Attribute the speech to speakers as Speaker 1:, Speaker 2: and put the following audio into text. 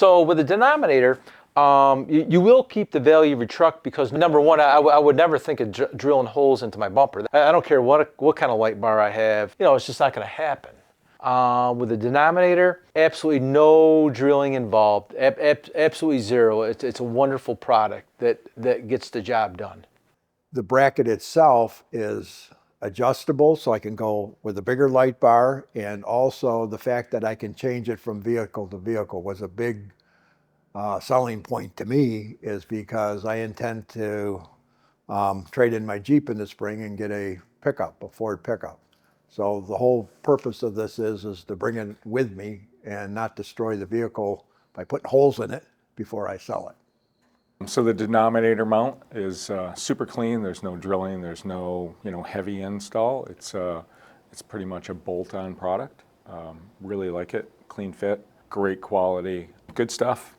Speaker 1: So with the denominator, you will keep the value of your truck because number one, I would never think of drilling holes into my bumper. I don't care what kind of light bar I have. You know, it's just not going to happen. With the denominator, absolutely no drilling involved. Absolutely zero. It's a wonderful product that gets the job done.
Speaker 2: The bracket itself is adjustable, so I can go with a bigger light bar, and also the fact that I can change it from vehicle to vehicle was a big selling point to me, is because I intend to trade in my Jeep in the spring and get a pickup, a Ford pickup. So the whole purpose of this is to bring it with me and not destroy the vehicle by putting holes in it before I sell it.
Speaker 3: So the denominator mount is super clean. There's no drilling. There's no heavy install. It's pretty much a bolt-on product. Really like it. Clean fit, great quality, good stuff.